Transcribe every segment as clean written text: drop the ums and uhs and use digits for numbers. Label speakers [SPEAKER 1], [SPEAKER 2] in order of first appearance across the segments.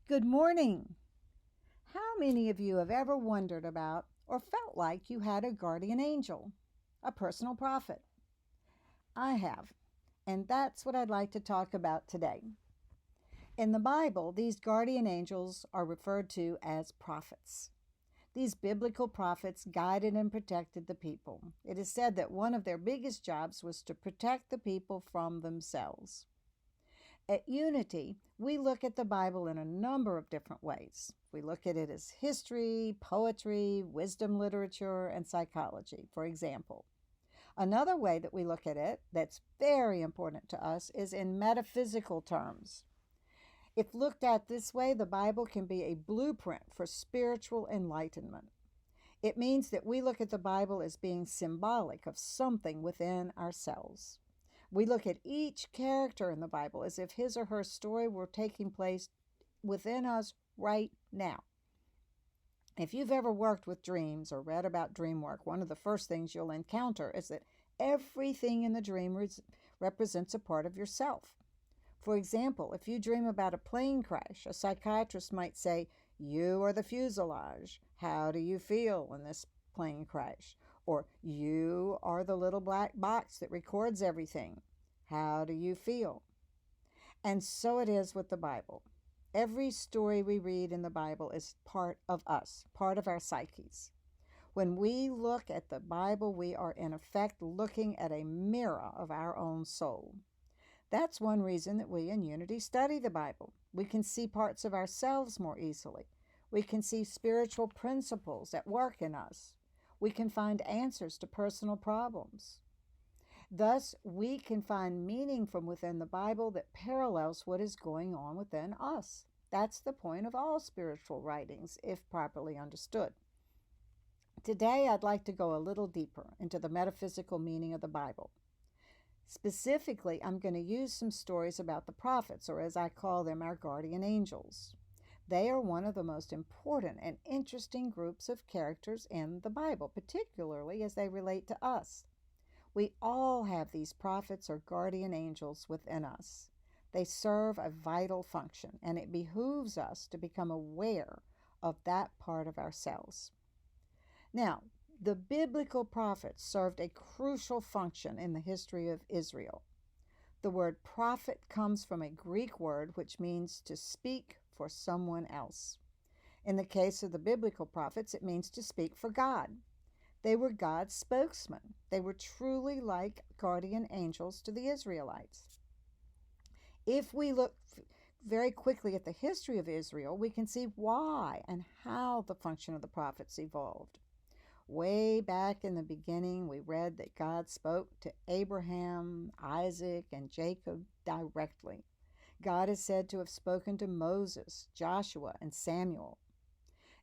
[SPEAKER 1] Good morning. How many of you have ever wondered about or felt like you had a guardian angel, a personal prophet? I have, and that's what I'd like to talk about today. In the Bible, these guardian angels are referred to as prophets. These biblical prophets guided and protected the people. It is said that one of their biggest jobs was to protect the people from themselves. At Unity, we look at the Bible in a number of different ways. We look at it as history, poetry, wisdom literature, and psychology, for example. Another way that we look at it that's very important to us is in metaphysical terms. If looked at this way, the Bible can be a blueprint for spiritual enlightenment. It means that we look at the Bible as being symbolic of something within ourselves. We look at each character in the Bible as if his or her story were taking place within us right now. If you've ever worked with dreams or read about dream work, one of the first things you'll encounter is that everything in the dream represents a part of yourself. For example, if you dream about a plane crash, a psychiatrist might say, "You are the fuselage. How do you feel in this plane crash?" Or, "You are the little black box that records everything. How do you feel?" And so it is with the Bible. Every story we read in the Bible is part of us, part of our psyches. When we look at the Bible, we are in effect looking at a mirror of our own soul. That's one reason that we in Unity study the Bible. We can see parts of ourselves more easily. We can see spiritual principles at work in us. We can find answers to personal problems. Thus, we can find meaning from within the Bible that parallels what is going on within us. That's the point of all spiritual writings, if properly understood. Today, I'd like to go a little deeper into the metaphysical meaning of the Bible. Specifically, I'm going to use some stories about the prophets, or as I call them, our guardian angels. They are one of the most important and interesting groups of characters in the Bible, particularly as they relate to us. We all have these prophets or guardian angels within us. They serve a vital function, and it behooves us to become aware of that part of ourselves. Now, the biblical prophets served a crucial function in the history of Israel. The word prophet comes from a Greek word which means to speak for someone else. In the case of the biblical prophets, it means to speak for God. They were God's spokesman. They were truly like guardian angels to the Israelites. If we look very quickly at the history of Israel, we can see why and how the function of the prophets evolved. Way back in the beginning, we read that God spoke to Abraham, Isaac, and Jacob directly. God is said to have spoken to Moses, Joshua, and Samuel.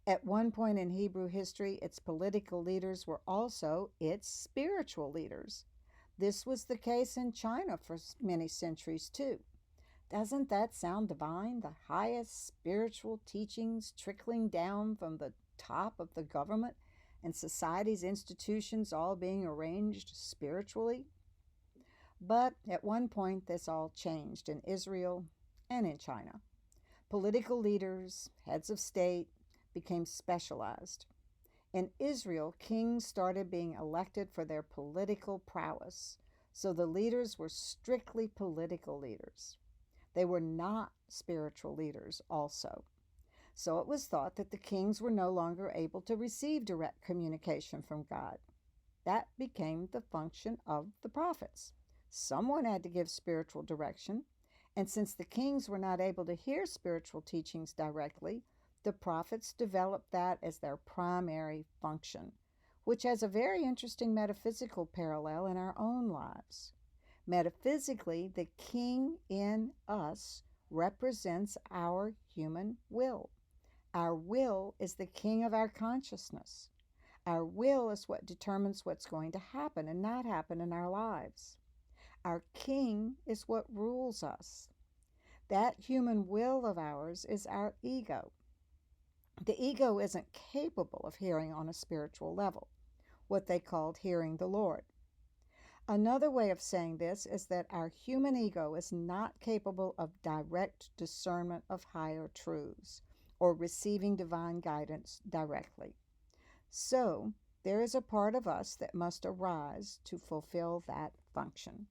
[SPEAKER 1] At one point in Hebrew history, its political leaders were also its spiritual leaders. This was the case in China for many centuries, too. Doesn't that sound divine? The highest spiritual teachings trickling down from the top of the government and society's institutions all being arranged spiritually? But at one point, this all changed in Israel and in China. Political leaders, heads of state, became specialized. In Israel, kings started being elected for their political prowess, so the leaders were strictly political leaders. They were not spiritual leaders also. So it was thought that the kings were no longer able to receive direct communication from God. That became the function of the prophets. Someone had to give spiritual direction, and since the kings were not able to hear spiritual teachings directly, the prophets developed that as their primary function, which has a very interesting metaphysical parallel in our own lives. Metaphysically, the king in us represents our human will. Our will is the king of our consciousness. Our will is what determines what's going to happen and not happen in our lives. Our king is what rules us. That human will of ours is our ego. The ego isn't capable of hearing on a spiritual level, what they called hearing the Lord. Another way of saying this is that our human ego is not capable of direct discernment of higher truths or receiving divine guidance directly. So, there is a part of us that must arise to fulfill that function.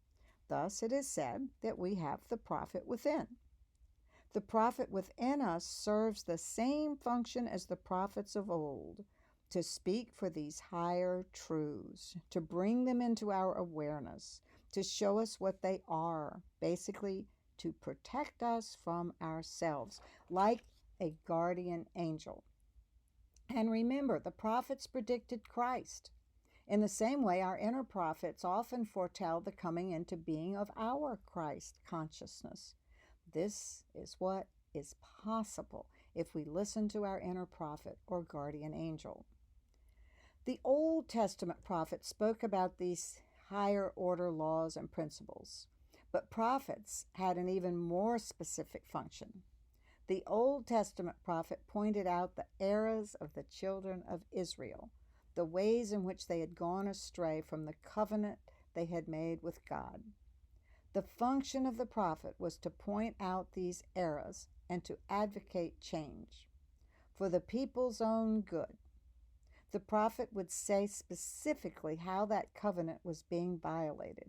[SPEAKER 1] Thus, it is said that we have the prophet within. The prophet within us serves the same function as the prophets of old, to speak for these higher truths, to bring them into our awareness, to show us what they are, basically to protect us from ourselves, like a guardian angel. And remember, the prophets predicted Christ. In the same way, our inner prophets often foretell the coming into being of our Christ consciousness. This is what is possible if we listen to our inner prophet or guardian angel. The Old Testament prophets spoke about these higher order laws and principles, but prophets had an even more specific function. The Old Testament prophet pointed out the errors of the children of Israel, the ways in which they had gone astray from the covenant they had made with God. The function of the prophet was to point out these errors and to advocate change for the people's own good. The prophet would say specifically how that covenant was being violated.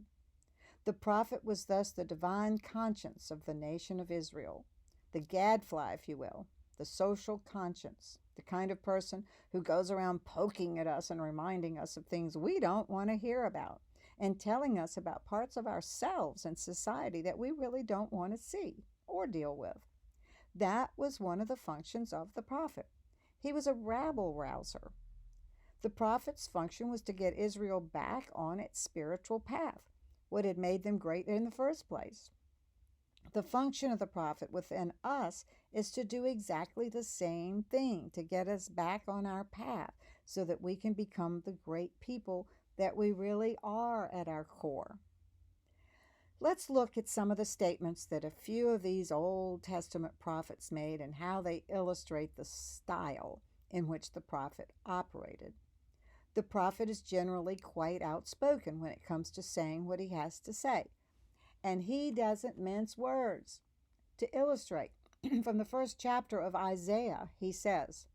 [SPEAKER 1] The prophet was thus the divine conscience of the nation of Israel, the gadfly, if you will, the social conscience, the kind of person who goes around poking at us and reminding us of things we don't want to hear about, and telling us about parts of ourselves and society that we really don't want to see or deal with. That was one of the functions of the prophet. He was a rabble rouser. The prophet's function was to get Israel back on its spiritual path, what had made them great in the first place. The function of the prophet within us is to do exactly the same thing, to get us back on our path so that we can become the great people that we really are at our core. Let's look at some of the statements that a few of these Old Testament prophets made and how they illustrate the style in which the prophet operated. The prophet is generally quite outspoken when it comes to saying what he has to say, and he doesn't mince words. To illustrate, from the first chapter of Isaiah, he says,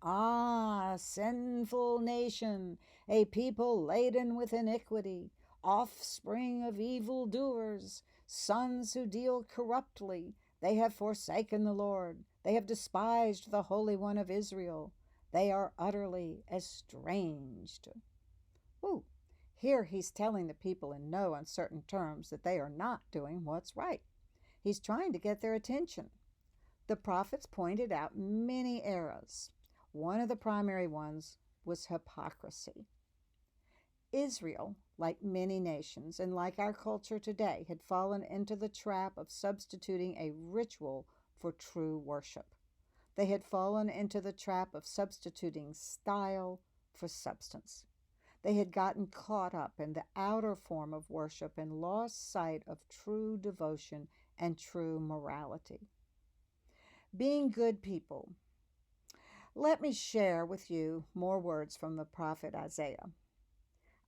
[SPEAKER 1] "Ah, sinful nation, a people laden with iniquity, offspring of evildoers, sons who deal corruptly. They have forsaken the Lord. They have despised the Holy One of Israel. They are utterly estranged." Ooh, here he's telling the people in no uncertain terms that they are not doing what's right. He's trying to get their attention. The prophets pointed out many errors. One of the primary ones was hypocrisy. Israel, like many nations and like our culture today, had fallen into the trap of substituting a ritual for true worship. They had fallen into the trap of substituting style for substance. They had gotten caught up in the outer form of worship and lost sight of true devotion and true morality. Being good people. Let me share with you more words from the prophet Isaiah.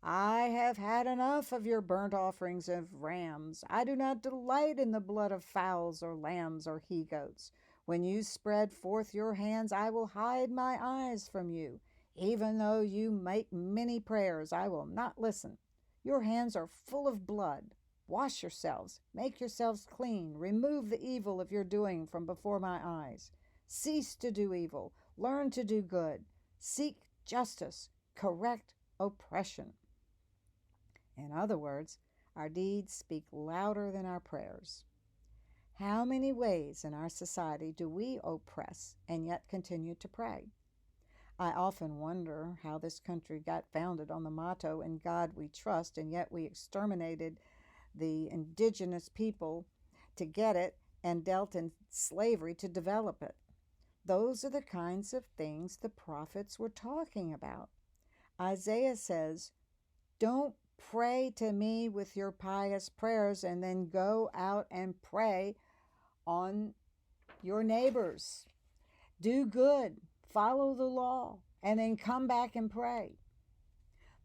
[SPEAKER 1] "I have had enough of your burnt offerings of rams. I do not delight in the blood of fowls or lambs or he goats. When you spread forth your hands, I will hide my eyes from you. Even though you make many prayers, I will not listen. Your hands are full of blood. Wash yourselves, make yourselves clean, remove the evil of your doing from before my eyes. Cease to do evil, learn to do good, seek justice, correct oppression." In other words, our deeds speak louder than our prayers. How many ways in our society do we oppress and yet continue to pray? I often wonder how this country got founded on the motto, "In God we trust," and yet we exterminated the indigenous people to get it and dealt in slavery to develop it. Those are the kinds of things the prophets were talking about. Isaiah says, "Don't pray to me with your pious prayers and then go out and pray on your neighbors. Do good, follow the law, and then come back and pray."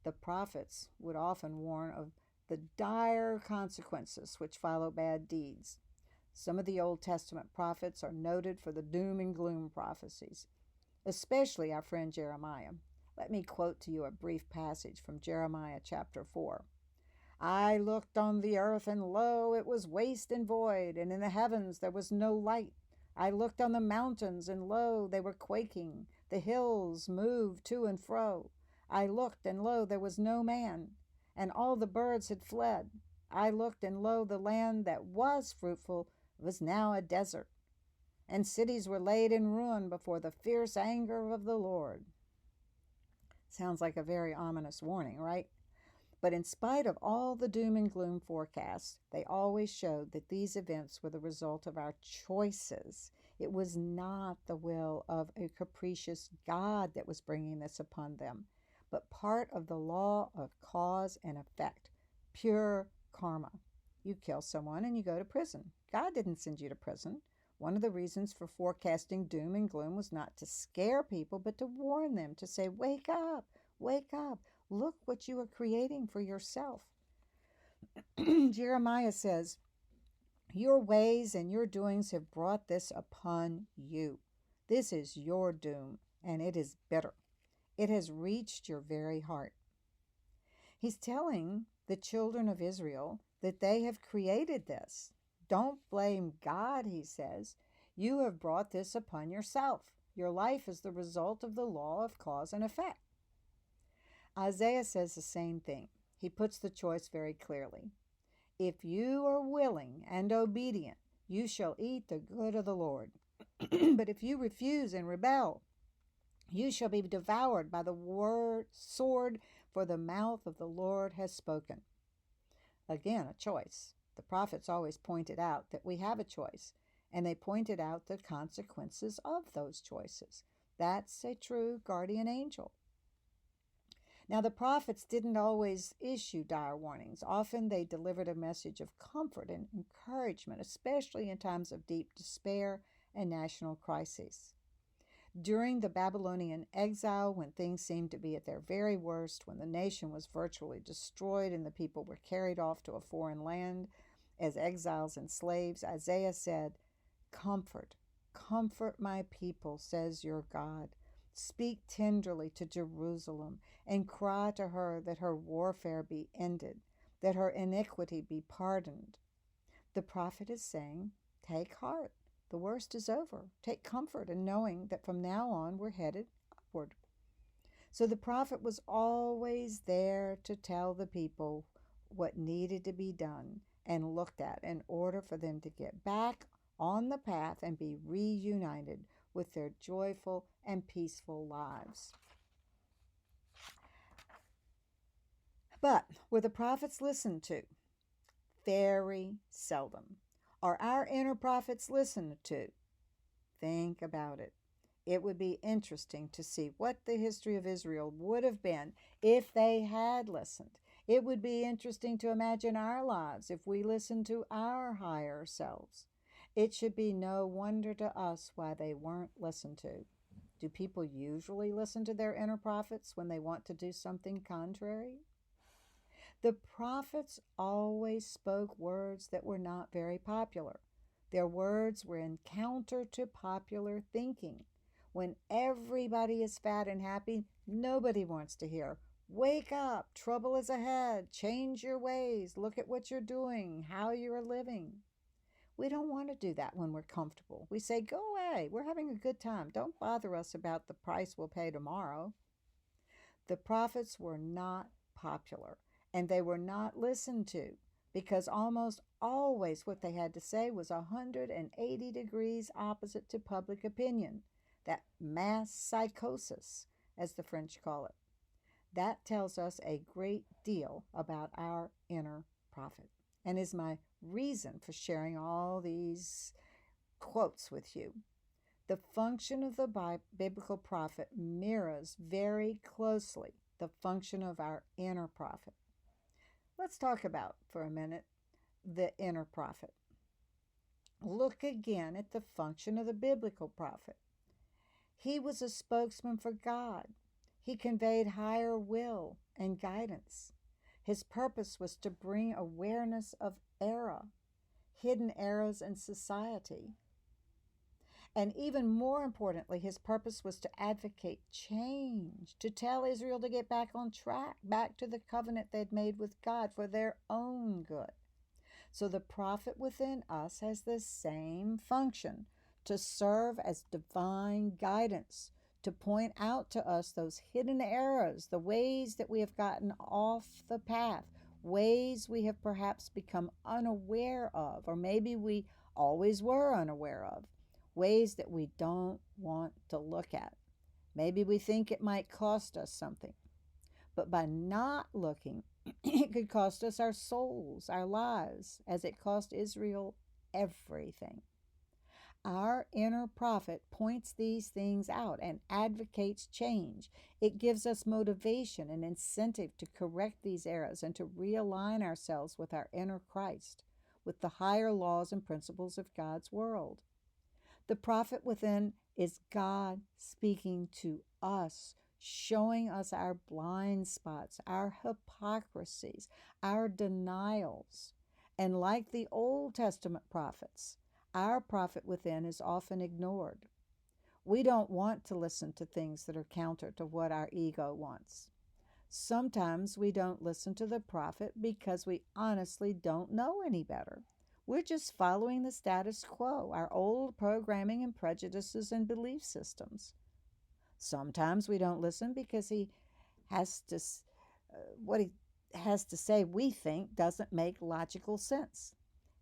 [SPEAKER 1] The prophets would often warn of the dire consequences which follow bad deeds. Some of the Old Testament prophets are noted for the doom and gloom prophecies, especially our friend Jeremiah. Let me quote to you a brief passage from Jeremiah chapter 4. I looked on the earth, and lo, it was waste and void, and in the heavens there was no light. I looked on the mountains, and lo, they were quaking. The hills moved to and fro. I looked, and lo, there was no man, and all the birds had fled. I looked, and lo, the land that was fruitful was now a desert, and cities were laid in ruin before the fierce anger of the Lord. Sounds like a very ominous warning, right? But in spite of all the doom and gloom forecasts, they always showed that these events were the result of our choices. It was not the will of a capricious God that was bringing this upon them, but part of the law of cause and effect, pure karma. You kill someone and you go to prison. God didn't send you to prison. One of the reasons for forecasting doom and gloom was not to scare people, but to warn them, to say, wake up, wake up. Look what you are creating for yourself. Jeremiah says, your ways and your doings have brought this upon you. This is your doom, and it is bitter. It has reached your very heart. He's telling the children of Israel that they have created this. Don't blame God, he says. You have brought this upon yourself. Your life is the result of the law of cause and effect. Isaiah says the same thing. He puts the choice very clearly. If you are willing and obedient, you shall eat the good of the Lord. But if you refuse and rebel, you shall be devoured by the sword, for the mouth of the Lord has spoken. Again, a choice. The prophets always pointed out that we have a choice, and they pointed out the consequences of those choices. That's a true guardian angel. Now, the prophets didn't always issue dire warnings. Often they delivered a message of comfort and encouragement, especially in times of deep despair and national crises. During the Babylonian exile, when things seemed to be at their very worst, when the nation was virtually destroyed and the people were carried off to a foreign land as exiles and slaves, Isaiah said, comfort, comfort my people, says your God. Speak tenderly to Jerusalem and cry to her that her warfare be ended, that her iniquity be pardoned. The prophet is saying, take heart. The worst is over. Take comfort in knowing that from now on we're headed upward. So the prophet was always there to tell the people what needed to be done and looked at in order for them to get back on the path and be reunited with their joyful and peaceful lives. But were the prophets listened to? Very seldom. Are our inner prophets listened to? Think about it. It would be interesting to see what the history of Israel would have been if they had listened. It would be interesting to imagine our lives if we listened to our higher selves. It should be no wonder to us why they weren't listened to. Do people usually listen to their inner prophets when they want to do something contrary? The prophets always spoke words that were not very popular. Their words were in counter to popular thinking. When everybody is fat and happy, nobody wants to hear, wake up, trouble is ahead, change your ways, look at what you're doing, how you're living. We don't want to do that when we're comfortable. We say, go away, we're having a good time. Don't bother us about the price we'll pay tomorrow. The prophets were not popular, and they were not listened to, because almost always what they had to say was 180 degrees opposite to public opinion, that mass psychosis, as the French call it. That tells us a great deal about our inner prophet, and is my reason for sharing all these quotes with you. The function of the biblical prophet mirrors very closely the function of our inner prophet. Let's talk about, for a minute, the inner prophet. Look again at the function of the biblical prophet. He was a spokesman for God. He conveyed higher will and guidance. His purpose was to bring awareness of error, hidden errors in society. And even more importantly, his purpose was to advocate change, to tell Israel to get back on track, back to the covenant they'd made with God for their own good. So the prophet within us has the same function, to serve as divine guidance, to point out to us those hidden errors, the ways that we have gotten off the path, ways we have perhaps become unaware of, or maybe we always were unaware of, ways that we don't want to look at. Maybe we think it might cost us something, but by not looking, it could cost us our souls, our lives, as it cost Israel everything. Our inner prophet points these things out and advocates change. It gives us motivation and incentive to correct these errors and to realign ourselves with our inner Christ, with the higher laws and principles of God's world. The prophet within is God speaking to us, showing us our blind spots, our hypocrisies, our denials. And like the Old Testament prophets, our prophet within is often ignored. We don't want to listen to things that are counter to what our ego wants. Sometimes we don't listen to the prophet because we honestly don't know any better. We're just following the status quo, our old programming and prejudices and belief systems. Sometimes we don't listen because he has to, what he has to say, we think, doesn't make logical sense.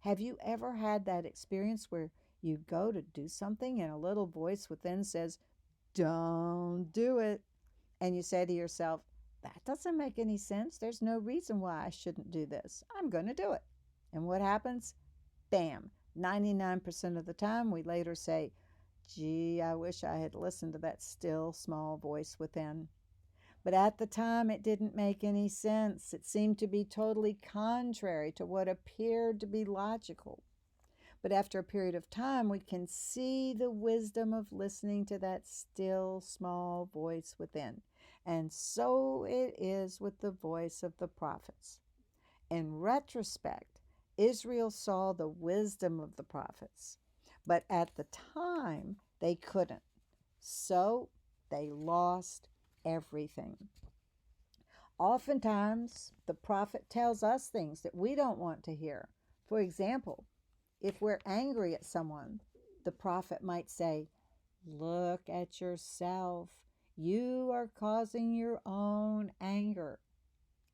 [SPEAKER 1] Have you ever had that experience where you go to do something and a little voice within says, "Don't do it"? And you say to yourself, "That doesn't make any sense. There's no reason why I shouldn't do this. I'm going to do it." And what happens? Bam. 99% of the time, we later say, "Gee, I wish I had listened to that still small voice within." But at the time, it didn't make any sense. It seemed to be totally contrary to what appeared to be logical. But after a period of time, we can see the wisdom of listening to that still small voice within. And so it is with the voice of the prophets. In retrospect, Israel saw the wisdom of the prophets, but at the time, they couldn't. So they lost everything. Oftentimes, the prophet tells us things that we don't want to hear. For example, if we're angry at someone, the prophet might say, "Look at yourself. You are causing your own anger."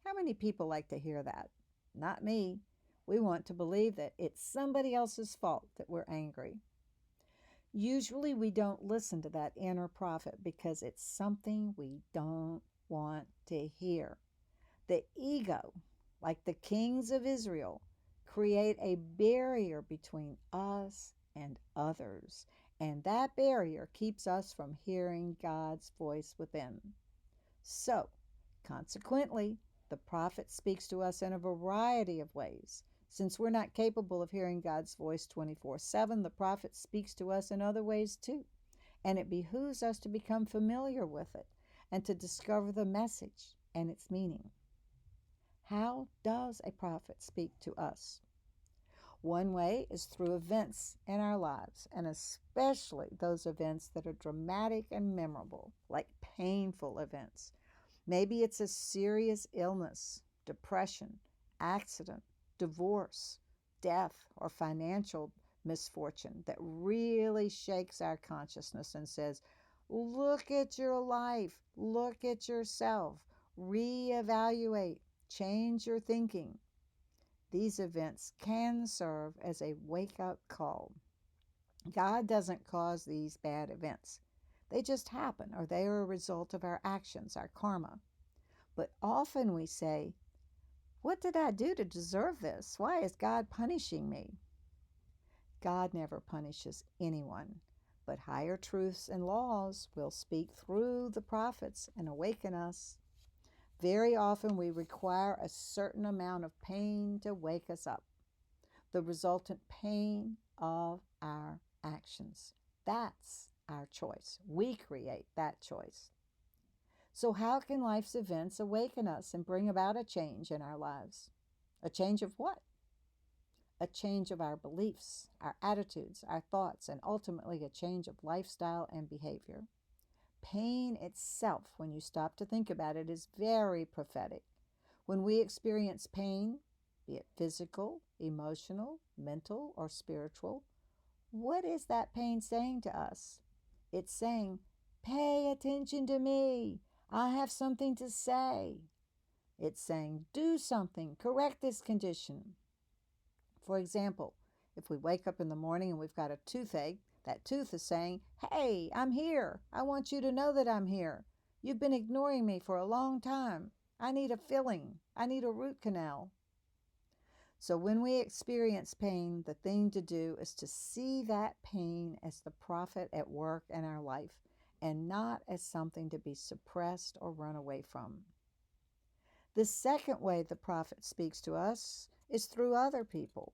[SPEAKER 1] How many people like to hear that? Not me. We want to believe that it's somebody else's fault that we're angry. Usually we don't listen to that inner prophet because it's something we don't want to hear. The ego, like the kings of Israel, create a barrier between us and others, and that barrier keeps us from hearing God's voice within. So, consequently, the prophet speaks to us in a variety of ways. Since we're not capable of hearing God's voice 24/7, the prophet speaks to us in other ways too. And it behooves us to become familiar with it and to discover the message and its meaning. How does a prophet speak to us? One way is through events in our lives, and especially those events that are dramatic and memorable, like painful events. Maybe it's a serious illness, depression, accident, divorce, death, or financial misfortune that really shakes our consciousness and says, "Look at your life, look at yourself, reevaluate, change your thinking." These events can serve as a wake-up call. God doesn't cause these bad events. They just happen, or they are a result of our actions, our karma. But often we say, "What did I do to deserve this? Why is God punishing me?" God never punishes anyone, but higher truths and laws will speak through the prophets and awaken us. Very often we require a certain amount of pain to wake us up, the resultant pain of our actions. That's our choice. We create that choice. So, how can life's events awaken us and bring about a change in our lives? A change of what? A change of our beliefs, our attitudes, our thoughts, and ultimately a change of lifestyle and behavior. Pain itself, when you stop to think about it, is very prophetic. When we experience pain, be it physical, emotional, mental, or spiritual, what is that pain saying to us? It's saying, pay attention to me. I have something to say. It's saying, do something, correct this condition. For example, if we wake up in the morning and we've got a toothache, that tooth is saying, hey, I'm here. I want you to know that I'm here. You've been ignoring me for a long time. I need a filling. I need a root canal. So when we experience pain, the thing to do is to see that pain as the prophet at work in our life and not as something to be suppressed or run away from. The second way the prophet speaks to us is through other people.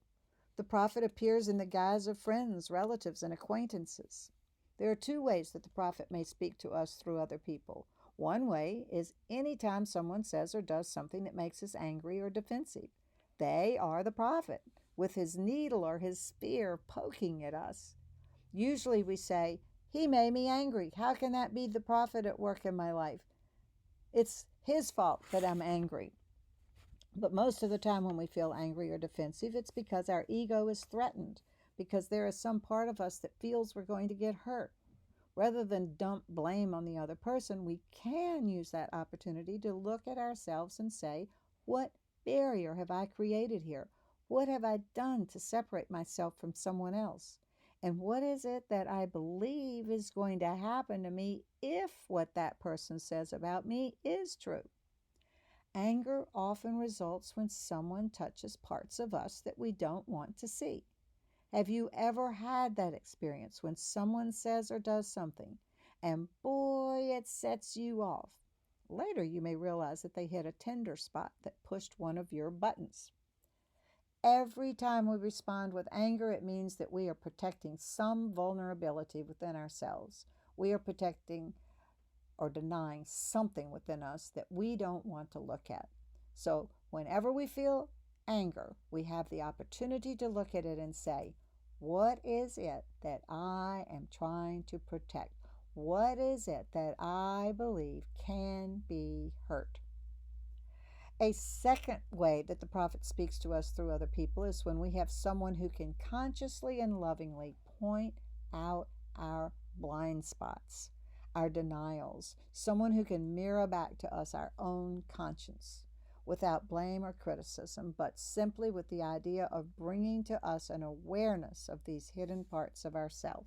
[SPEAKER 1] The prophet appears in the guise of friends, relatives, and acquaintances. There are two ways that the prophet may speak to us through other people. One way is anytime someone says or does something that makes us angry or defensive. They are the prophet, with his needle or his spear poking at us. Usually we say, he made me angry. How can that be the prophet at work in my life? It's his fault that I'm angry. But most of the time when we feel angry or defensive, it's because our ego is threatened, because there is some part of us that feels we're going to get hurt. Rather than dump blame on the other person, we can use that opportunity to look at ourselves and say, what barrier have I created here? What have I done to separate myself from someone else? And what is it that I believe is going to happen to me if what that person says about me is true? Anger often results when someone touches parts of us that we don't want to see. Have you ever had that experience when someone says or does something, and boy, it sets you off? Later, you may realize that they hit a tender spot that pushed one of your buttons. Every time we respond with anger, it means that we are protecting some vulnerability within ourselves. We are protecting or denying something within us that we don't want to look at. So, whenever we feel anger, we have the opportunity to look at it and say, what is it that I am trying to protect? What is it that I believe can be hurt? A second way that the prophet speaks to us through other people is when we have someone who can consciously and lovingly point out our blind spots, our denials, someone who can mirror back to us our own conscience without blame or criticism, but simply with the idea of bringing to us an awareness of these hidden parts of ourself.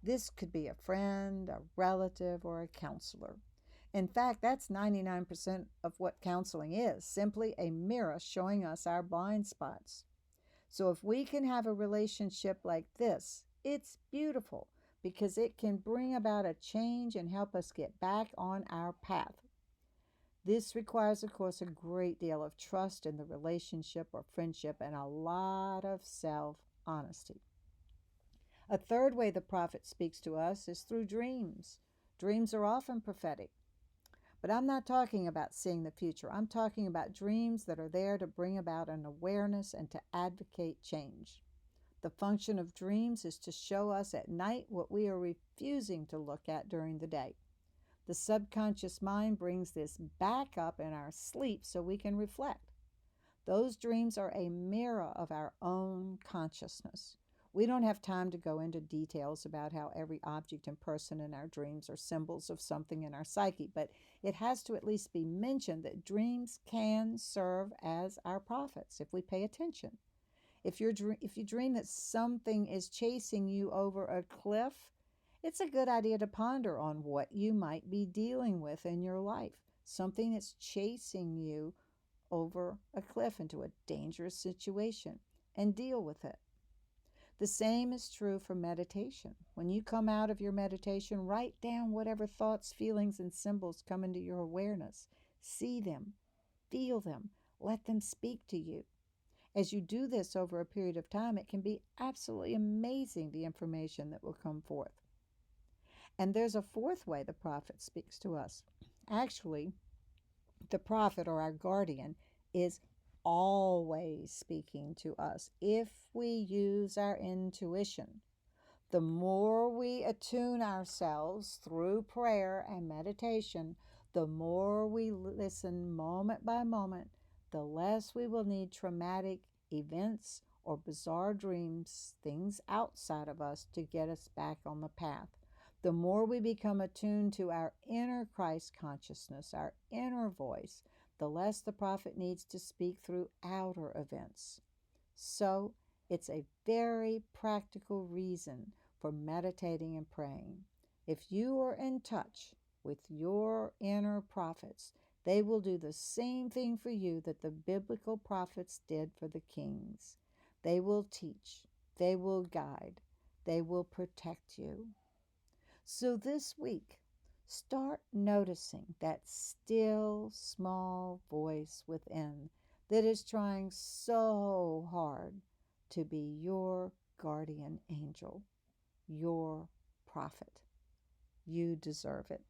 [SPEAKER 1] This could be a friend, a relative, or a counselor. In fact, that's 99% of what counseling is, simply a mirror showing us our blind spots. So if we can have a relationship like this, it's beautiful because it can bring about a change and help us get back on our path. This requires, of course, a great deal of trust in the relationship or friendship and a lot of self-honesty. A third way the prophet speaks to us is through dreams. Dreams are often prophetic. But I'm not talking about seeing the future. I'm talking about dreams that are there to bring about an awareness and to advocate change. The function of dreams is to show us at night what we are refusing to look at during the day. The subconscious mind brings this back up in our sleep so we can reflect. Those dreams are a mirror of our own consciousness. We don't have time to go into details about how every object and person in our dreams are symbols of something in our psyche, but it has to at least be mentioned that dreams can serve as our prophets if we pay attention. If you dream that something is chasing you over a cliff, it's a good idea to ponder on what you might be dealing with in your life. Something that's chasing you over a cliff into a dangerous situation, and deal with it. The same is true for meditation. When you come out of your meditation, write down whatever thoughts, feelings, and symbols come into your awareness. See them, feel them, let them speak to you. As you do this over a period of time, it can be absolutely amazing the information that will come forth. And there's a fourth way the prophet speaks to us. Actually, the prophet or our guardian is always speaking to us if we use our intuition. The more we attune ourselves through prayer and meditation, the more we listen moment by moment, the less we will need traumatic events or bizarre dreams, things outside of us, to get us back on the path. The more we become attuned to our inner Christ consciousness, our inner voice, the less the prophet needs to speak through outer events. So, it's a very practical reason for meditating and praying. If you are in touch with your inner prophets, they will do the same thing for you that the biblical prophets did for the kings. They will teach, they will guide, they will protect you. So this week, start noticing that still small voice within that is trying so hard to be your guardian angel, your prophet. You deserve it.